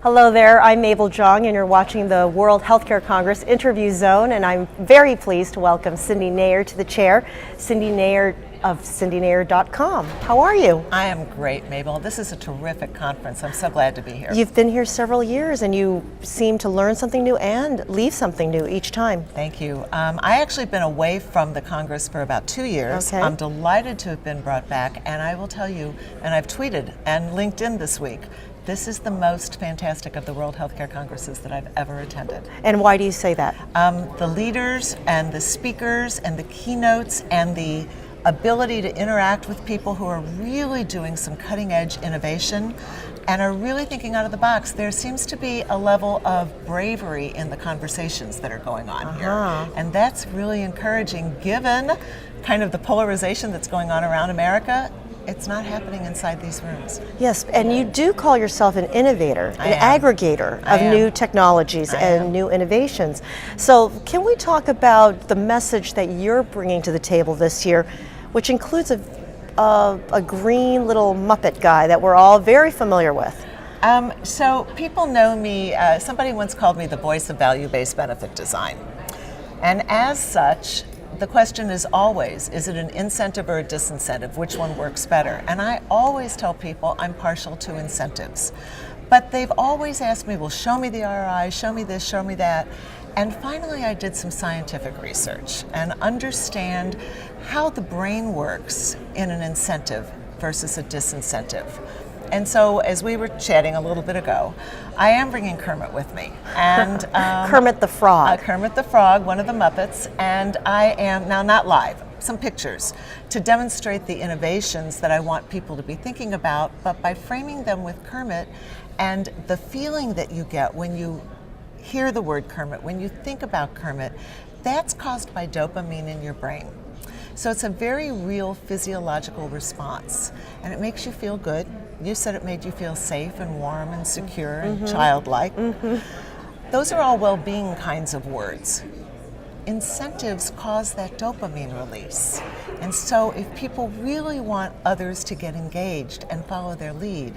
Hello there, I'm Mabel Jong and you're watching the World Healthcare Congress Interview Zone, and I'm very pleased to welcome Cyndy Nayer to the chair. Cyndy Nayer of CyndyNayer.com. How are you? I am great, Mabel. This is a terrific conference. I'm so glad to be here. You've been here several years and you seem to learn something new and leave something new each time. Thank you. I actually been away from the Congress for about 2 years. Okay. I'm delighted to have been brought back, and I will tell you, and I've tweeted and LinkedIn this week, this is the most fantastic of the World Healthcare Congresses that I've ever attended. And why do you say that? The leaders and the speakers and the keynotes and the ability to interact with people who are really doing some cutting edge innovation and are really thinking out of the box. There seems to be a level of bravery in the conversations that are going on here. And that's really encouraging given kind of the polarization that's going on around America. It's not happening inside these rooms. Yes, and you do call yourself an innovator, an aggregator of new technologies and new innovations. So can we talk about the message that you're bringing to the table this year, which includes a green little Muppet guy that we're all very familiar with? So people know me, somebody once called me the voice of value-based benefit design. And as such, the question is always, is it an incentive or a disincentive? Which one works better? And I always tell people I'm partial to incentives. But they've always asked me, well, show me the ROI, show me this, show me that. And finally, I did some scientific research and understand how the brain works in an incentive versus a disincentive. And so, as we were chatting a little bit ago, I am bringing Kermit with me. And Kermit the Frog. Kermit the Frog, one of the Muppets, and I am, now not live, some pictures, to demonstrate the innovations that I want people to be thinking about, but by framing them with Kermit and the feeling that you get when you hear the word Kermit, when you think about Kermit, that's caused by dopamine in your brain. So it's a very real physiological response, and it makes you feel good. You said it made you feel safe and warm and secure and childlike. Those are all well-being kinds of words. Incentives cause that dopamine release. And so if people really want others to get engaged and follow their lead,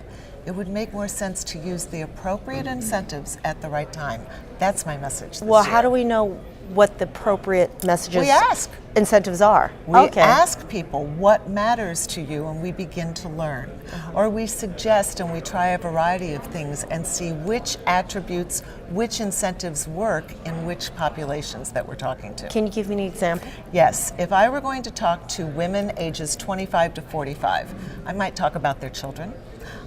it would make more sense to use the appropriate incentives at the right time. That's my message this Well, year. how do we know what the appropriate messages, We ask. incentives are? We ask people what matters to you, and we begin to learn. Or we suggest and we try a variety of things and see which attributes, which incentives work in which populations that we're talking to. Can you give me an example? Yes, if I were going to talk to women ages 25 to 45, I might talk about their children.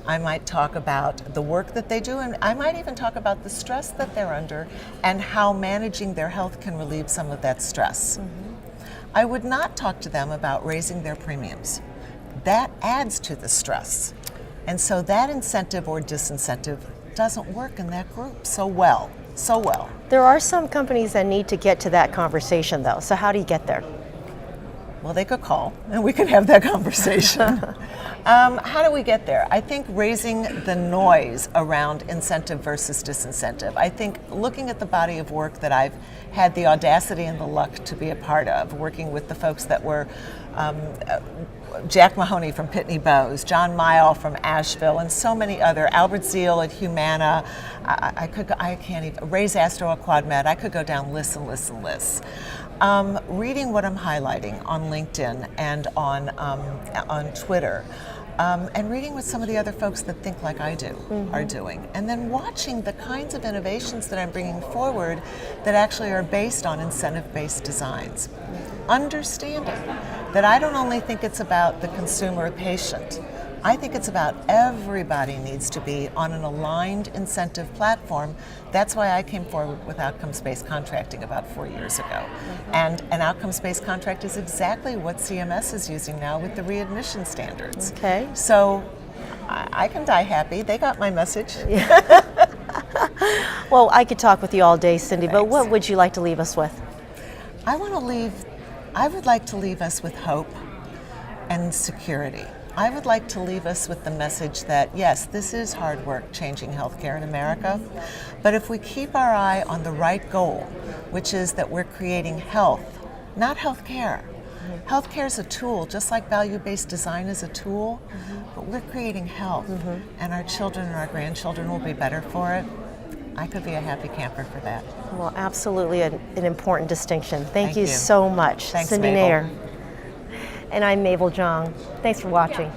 I might talk about the work that they do, and I might even talk about the stress that they're under and how managing their health can relieve some of that stress. I would not talk to them about raising their premiums. That adds to the stress. And so that incentive or disincentive doesn't work in that group so well. There are some companies that need to get to that conversation though, so how do you get there? Well, they could call and we could have that conversation. How do we get there? I think raising the noise around incentive versus disincentive. I think looking at the body of work that I've had the audacity and the luck to be a part of, working with the folks that were Jack Mahoney from Pitney Bowes, John Mayall from Asheville, and so many other, Albert Zeal at Humana, I can't even, Ray Zastro at QuadMed, I could go down lists and lists and lists. Reading what I'm highlighting on LinkedIn and on Twitter, and reading what some of the other folks that think like I do are doing, and then watching the kinds of innovations that I'm bringing forward that actually are based on incentive-based designs. Understanding that I don't only think it's about the consumer or patient, I think it's about everybody needs to be on an aligned incentive platform. That's why I came forward with outcomes-based contracting about 4 years ago. And an outcomes-based contract is exactly what CMS is using now with the readmission standards. Okay. So I can die happy. They got my message. Well, I could talk with you all day, Cyndy, but what would you like to leave us with? I would like to leave us with hope and security. I would like to leave us with the message that, yes, this is hard work changing healthcare in America, but if we keep our eye on the right goal, which is that we're creating health, not healthcare, Healthcare is a tool, just like value-based design is a tool, but we're creating health, and our children and our grandchildren will be better for it. I could be a happy camper for that. Well, absolutely an important distinction. Thank you you so much, Thanks, Cyndy Mabel. Nayer. And I'm Mabel Jong. Thanks for watching.